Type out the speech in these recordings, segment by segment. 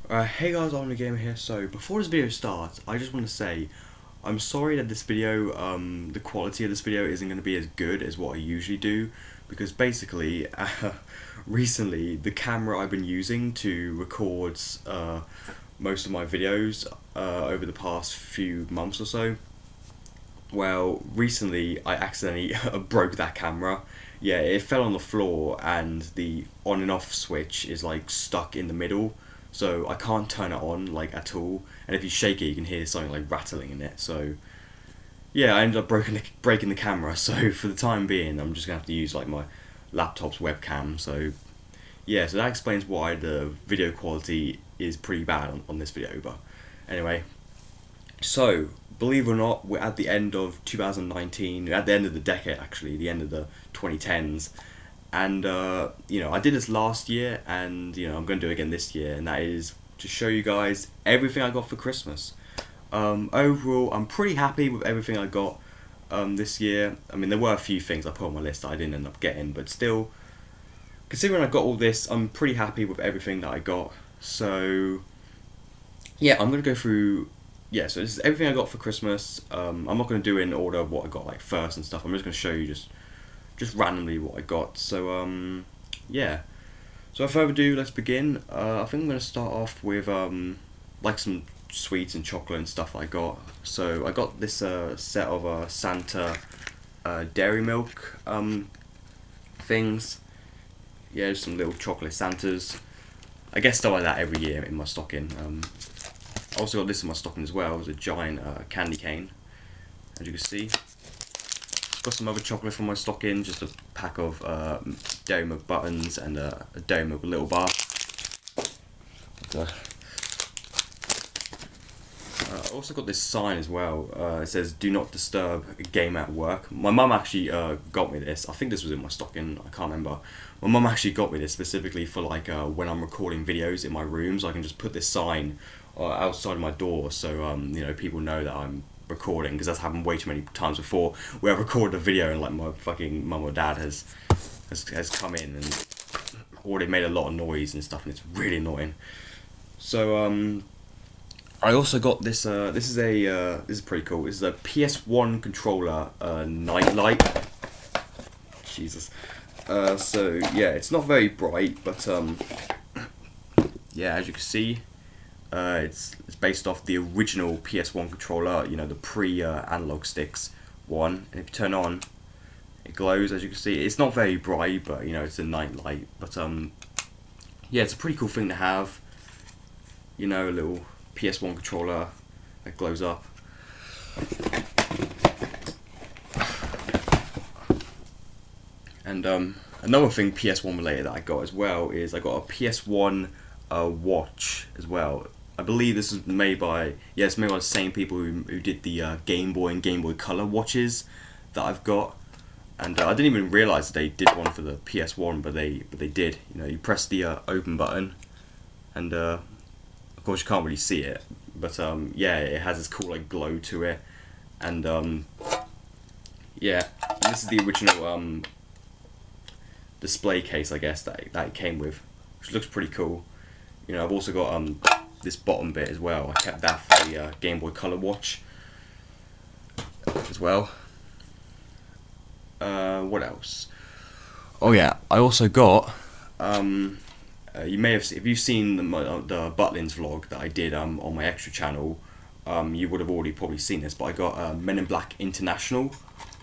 Hey guys, I'm the Gamer here. So before this video starts, I just want to say I'm sorry that this video, the quality of this video isn't going to be as good as what I usually do, because basically, recently the camera I've been using to record most of my videos over the past few months or so, well, recently I accidentally broke that camera. Yeah, it fell on the floor and the on and off switch is like stuck in the middle, so I can't turn it on like at all. And if you shake it, you can hear something like rattling in it. So yeah, I ended up breaking the camera. So for the time being, I'm just gonna have to use like my laptop's webcam. So yeah, so that explains why the video quality is pretty bad on this video. But anyway, so, believe it or not, we're at the end of 2019, at the end of the decade actually, the end of the 2010s. And, I did this last year, and, I'm going to do it again this year, and that is to show you guys everything I got for Christmas. Overall, I'm pretty happy with everything I got this year. I mean, there were a few things I put on my list that I didn't end up getting, but still, considering I got all this, I'm pretty happy with everything that I got. So, yeah, I'm going to go through so this is everything I got for Christmas. I'm not going to do it in order of what I got like first and stuff. I'm just going to show you just randomly what I got. So yeah. So without further ado, let's begin. I think I'm going to start off with like some sweets and chocolate and stuff I got. So I got this set of Santa dairy milk things. Yeah, just some little chocolate Santas. I get stuff like that every year in my stocking. I also got this in my stocking as well. It was a giant candy cane, as you can see. Got some other chocolate from my stocking, just a pack of Dairy Milk buttons and a Dairy Milk little bar. I also got this sign as well. It says "Do not disturb game at work." My mum actually got me this. I think this was in my stocking. I can't remember. My mum actually got me this specifically for like when I'm recording videos in my room, so I can just put this sign outside my door, so people know that I'm recording, because that's happened way too many times before where I've recorded a video and like my fucking mum or dad has come in and already made a lot of noise and stuff, and it's really annoying. So I also got this. This is pretty cool. This is a PS1 controller nightlight. Jesus. So yeah, it's not very bright, but yeah, as you can see, it's based off the original PS1 controller. The pre-analog sticks one. And if you turn on, it glows. As you can see, it's not very bright, but it's a nightlight. But yeah, it's a pretty cool thing to have. A little PS1 controller that glows up. And another thing PS1 related that I got as well is I got a PS1 watch as well. I believe this is made by it's made by the same people who did the Game Boy and Game Boy Color watches that I've got. And I didn't even realise they did one for the PS1, but they did. You press the open button, and of course you can't really see it, but yeah, it has this cool like glow to it, and yeah, this is the original display case, I guess, that it came with, which looks pretty cool. I've also got this bottom bit as well. I kept that for the Game Boy Color watch as well. What else? Oh yeah, I also got you may have, if you've seen the Butlins vlog that I did on my extra channel, you would have already probably seen this, but I got Men in Black International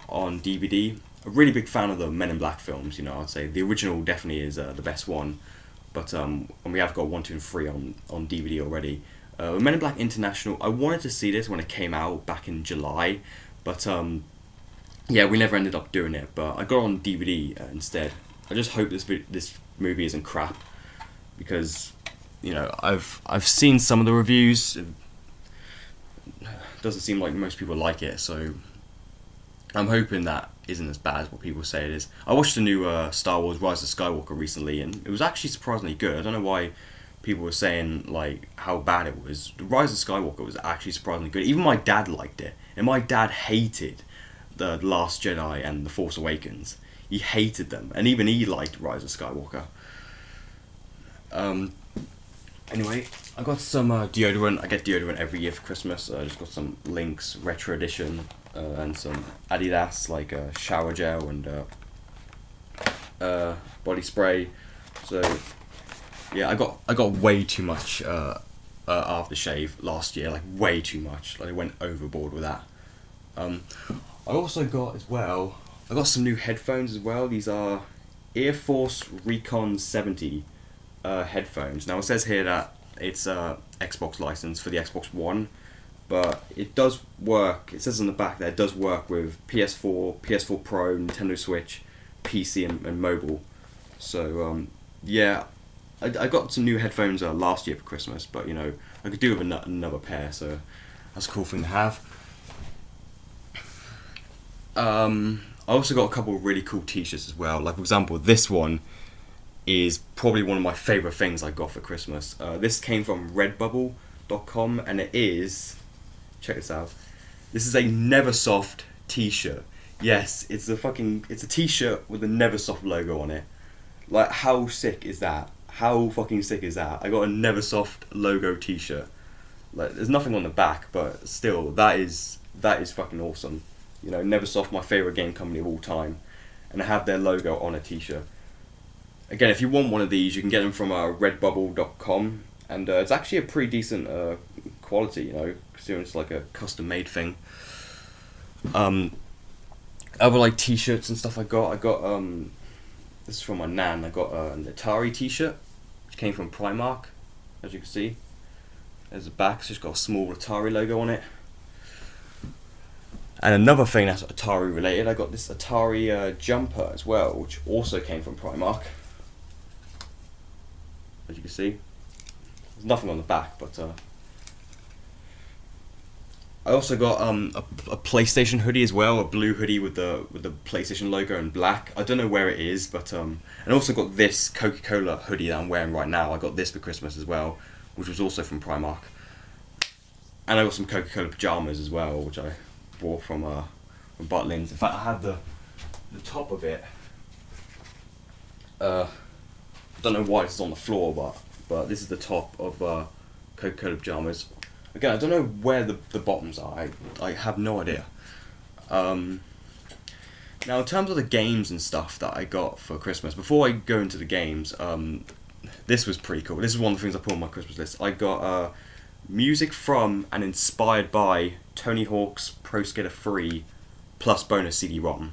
on DVD. A really big fan of the Men in Black films. I'd say the original definitely is the best one, but and we have got 1, 2, and 3 on DVD already. Men in Black International, I wanted to see this when it came out back in July, but yeah, we never ended up doing it. But I got it on DVD instead. I just hope this movie isn't crap, because I've seen some of the reviews. It doesn't seem like most people like it, so I'm hoping that isn't as bad as what people say it is. I watched the new Star Wars Rise of Skywalker recently, and it was actually surprisingly good. I don't know why people were saying like how bad it was. The Rise of Skywalker was actually surprisingly good. Even my dad liked it, and my dad hated the Last Jedi and the Force Awakens. He hated them, and even he liked Rise of Skywalker. Anyway, I got some deodorant. I get deodorant every year for Christmas. I just got some Lynx Retro Edition and some Adidas like shower gel and body spray. So yeah, I got way too much aftershave last year, like way too much. Like I went overboard with that. I also got as well. I got some new headphones as well. These are Air Force Recon 70 headphones. Now it says here that it's Xbox license for the Xbox One, but it does work. It says on the back there it does work with PS4, PS4 Pro, Nintendo Switch, PC, and mobile. So yeah, I got some new headphones last year for Christmas, but you know I could do with another pair, so that's a cool thing to have. I also got a couple of really cool t-shirts as well. Like for example, this one is probably one of my favourite things I got for Christmas. This came from Redbubble.com and it is, check this out, this is a Neversoft t-shirt. Yes, it's a t-shirt with the Neversoft logo on it. Like how sick is that? How fucking sick is that? I got a Neversoft logo t-shirt. Like there's nothing on the back, but still that is fucking awesome. You know, Neversoft, my favourite game company of all time, and I have their logo on a t-shirt. Again, if you want one of these, you can get them from redbubble.com, and it's actually a pretty decent quality, you know, considering it's like a custom-made thing. Other like t-shirts and stuff I got this is from my nan. I got an Atari t-shirt, which came from Primark, as you can see. There's a back, so it's got a small Atari logo on it. And another thing that's Atari related, I got this Atari jumper as well, which also came from Primark. As you can see, there's nothing on the back, but I also got a PlayStation hoodie as well, a blue hoodie with the PlayStation logo in black. I don't know where it is, but and I also got this Coca-Cola hoodie that I'm wearing right now. I got this for Christmas as well, which was also from Primark. And I got some Coca-Cola pajamas as well, which I bought from Butlins. In fact, I have the top of it. I don't know why it's on the floor, but this is the top of Coca-Cola pajamas. Again, I don't know where the bottoms are. I have no idea. Now, in terms of the games and stuff that I got for Christmas, before I go into the games, this was pretty cool. This is one of the things I put on my Christmas list. I got music from and inspired by Tony Hawk's Pro Skater 3 plus bonus CD-ROM.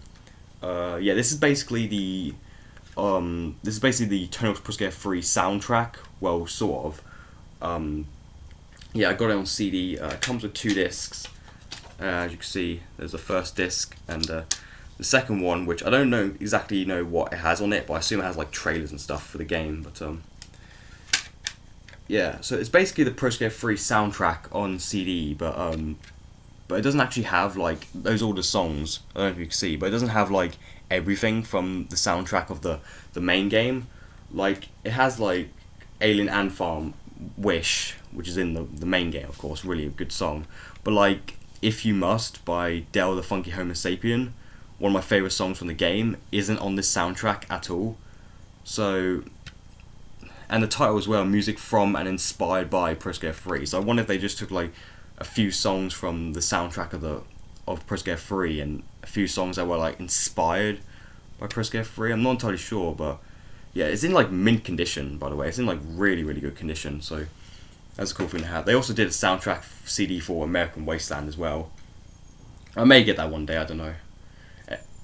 Yeah, this is basically the Tony Hawk's Pro Skater 3 soundtrack. Well, sort of. Yeah, I got it on CD. It comes with 2 discs. As you can see, there's the first disc and the second one, which I don't exactly know what it has on it, but I assume it has like trailers and stuff for the game. But yeah, so it's basically the Pro Skater 3 soundtrack on CD, but it doesn't actually have like those all the songs. I don't know if you can see, but it doesn't have like everything from the soundtrack of the main game. Like it has like Alien Ant Farm, Wish, which is in the main game, of course, really a good song. But like If You Must by Del the Funky Homo Sapien, one of my favourite songs from the game, isn't on this soundtrack at all. So, and the title as well, music from and inspired by Pro Skater 3. So I wonder if they just took like a few songs from the soundtrack of Pro Skater 3 and a few songs that were like inspired by Pro Skater 3. I'm not entirely sure, but yeah, it's in like mint condition, by the way. It's in like really, really good condition, so that's a cool thing to have. They also did a soundtrack CD for American Wasteland as well. I may get that one day, I don't know.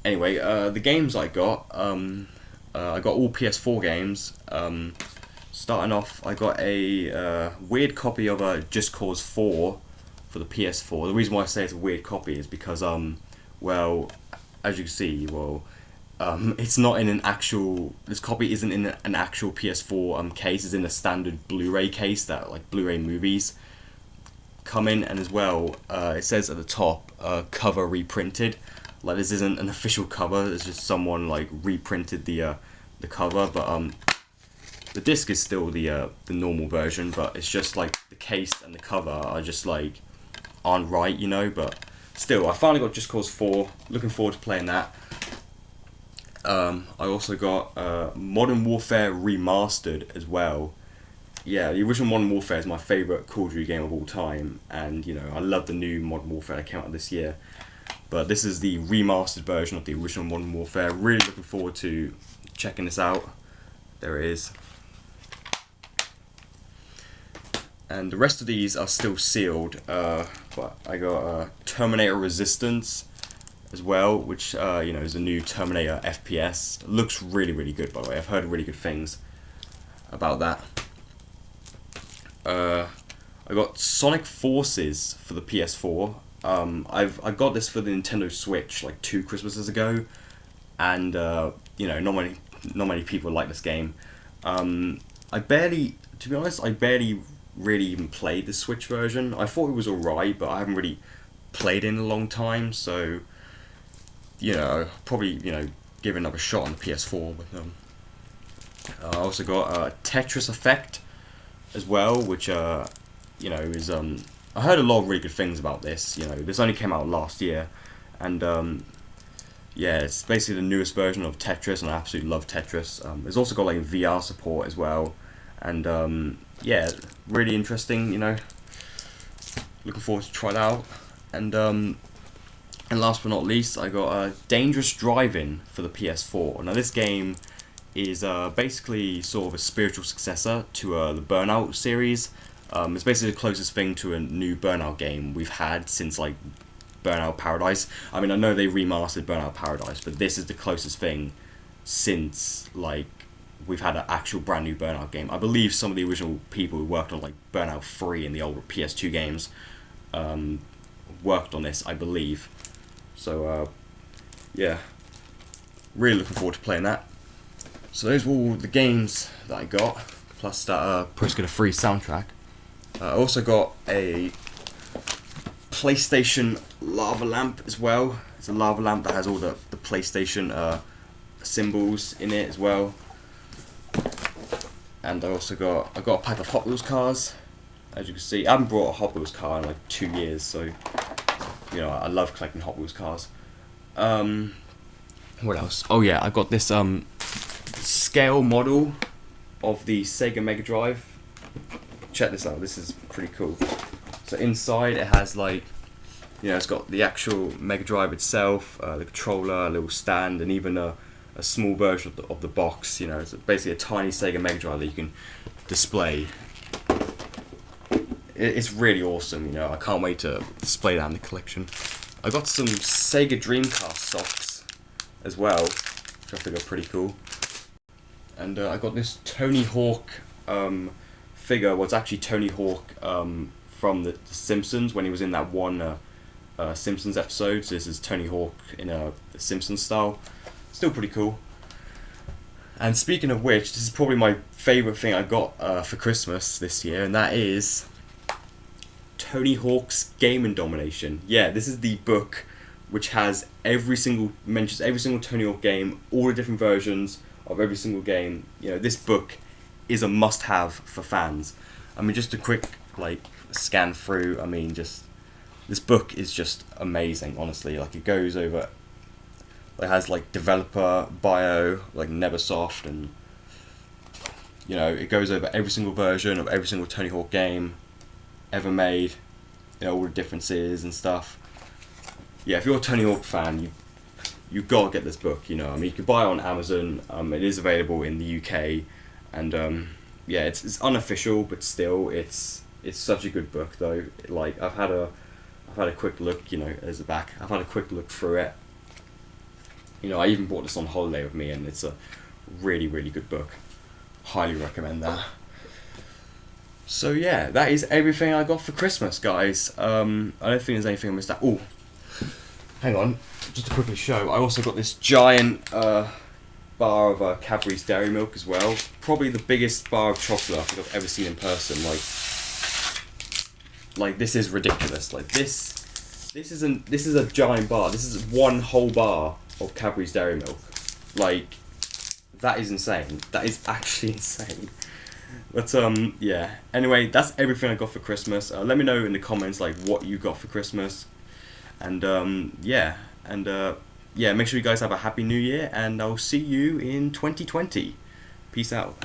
Anyway, the games I got all PS4 games. Starting off, I got a weird copy of Just Cause 4 for the PS4. The reason why I say it's a weird copy is because, well, as you can see, it's not in an actual. This copy isn't in an actual PS4 case. It's in a standard Blu-ray case that like Blu-ray movies come in, and as well, it says at the top, cover reprinted. Like this isn't an official cover. It's just someone like reprinted the cover, but the disc is still the normal version, but it's just like the case and the cover are just like aren't right, you know. But still, I finally got Just Cause 4. Looking forward to playing that. I also got Modern Warfare Remastered as well. yeah, the original Modern Warfare is my favourite Call of Duty game of all time, and you know I love the new Modern Warfare that came out this year. But this is the remastered version of the original Modern Warfare. Really looking forward to checking this out. There it is. And the rest of these are still sealed, but I got Terminator Resistance as well, which you know is a new Terminator FPS. It looks really, really good, by the way. I've heard really good things about that. I got Sonic Forces for the PS4. I got this for the Nintendo Switch like 2 Christmases ago, and you know, not many people like this game. To be honest, I barely really even played the Switch version. I thought it was alright, but I haven't really played it in a long time, so you know, probably, you know, give it another shot on the PS4 with them. I also got Tetris Effect as well, which you know is I heard a lot of really good things about this. You know, this only came out last year, and yeah, it's basically the newest version of Tetris, and I absolutely love Tetris. It's also got like VR support as well, and yeah, really interesting. You know, looking forward to try it out, and last but not least, I got Dangerous Driving for the PS4. Now this game is basically sort of a spiritual successor to the Burnout series. It's basically the closest thing to a new Burnout game we've had since like Burnout Paradise. I mean, I know they remastered Burnout Paradise, but this is the closest thing since like we've had an actual brand new Burnout game. I believe some of the original people who worked on like Burnout 3 and the old PS2 games worked on this, I believe. So yeah, really looking forward to playing that. So those were all the games that I got, plus that Pro Skater 3 soundtrack. I also got a PlayStation lava lamp as well. It's a lava lamp that has all the PlayStation symbols in it as well. And I also got a pack of Hot Wheels cars. As you can see, I haven't brought a Hot Wheels car in like 2 years, so you know I love collecting Hot Wheels cars. What else? Oh yeah, I got this scale model of the Sega Mega Drive. Check this out, this is pretty cool. So inside it has like, you know, it's got the actual Mega Drive itself, the controller, a little stand, and even a small version of the box. You know, it's basically a tiny Sega Mega Drive that you can display. It's really awesome, you know, I can't wait to display that in the collection. I got some Sega Dreamcast socks as well, which I think are pretty cool. And I got this Tony Hawk figure. Well, it's actually Tony Hawk from the Simpsons when he was in that one Simpsons episode. So this is Tony Hawk in a Simpsons style. Still pretty cool. And speaking of which, this is probably my favourite thing I got for Christmas this year, and that is Tony Hawk's Game & Domination. Yeah, this is the book which has mentions every single Tony Hawk game, all the different versions of every single game. You know, this book is a must-have for fans. I mean, just a quick like scan through. I mean, just this book is just amazing. Honestly, like it goes over. It has like developer bio, like Neversoft, and you know it goes over every single version of every single Tony Hawk game ever made. You know, all the differences and stuff. Yeah, if you're a Tony Hawk fan, you gotta get this book. You know, I mean, you can buy it on Amazon. It is available in the UK, and yeah, it's unofficial, but still, it's such a good book though. Like I've had a quick look. You know, there's the back. I've had a quick look through it. You know, I even bought this on holiday with me, and it's a really, really good book. Highly recommend that. So yeah, that is everything I got for Christmas, guys. I don't think there's anything I missed out. Oh, hang on, just to quickly show, I also got this giant bar of Cadbury's Dairy Milk as well. Probably the biggest bar of chocolate I think I've ever seen in person. Like this is ridiculous. Like this is a giant bar. This is one whole bar of Cadbury's Dairy Milk. Like that is insane. That is actually insane. But yeah. Anyway, that's everything I got for Christmas. Let me know in the comments like what you got for Christmas. And yeah, make sure you guys have a happy new year, and I'll see you in 2020. Peace out.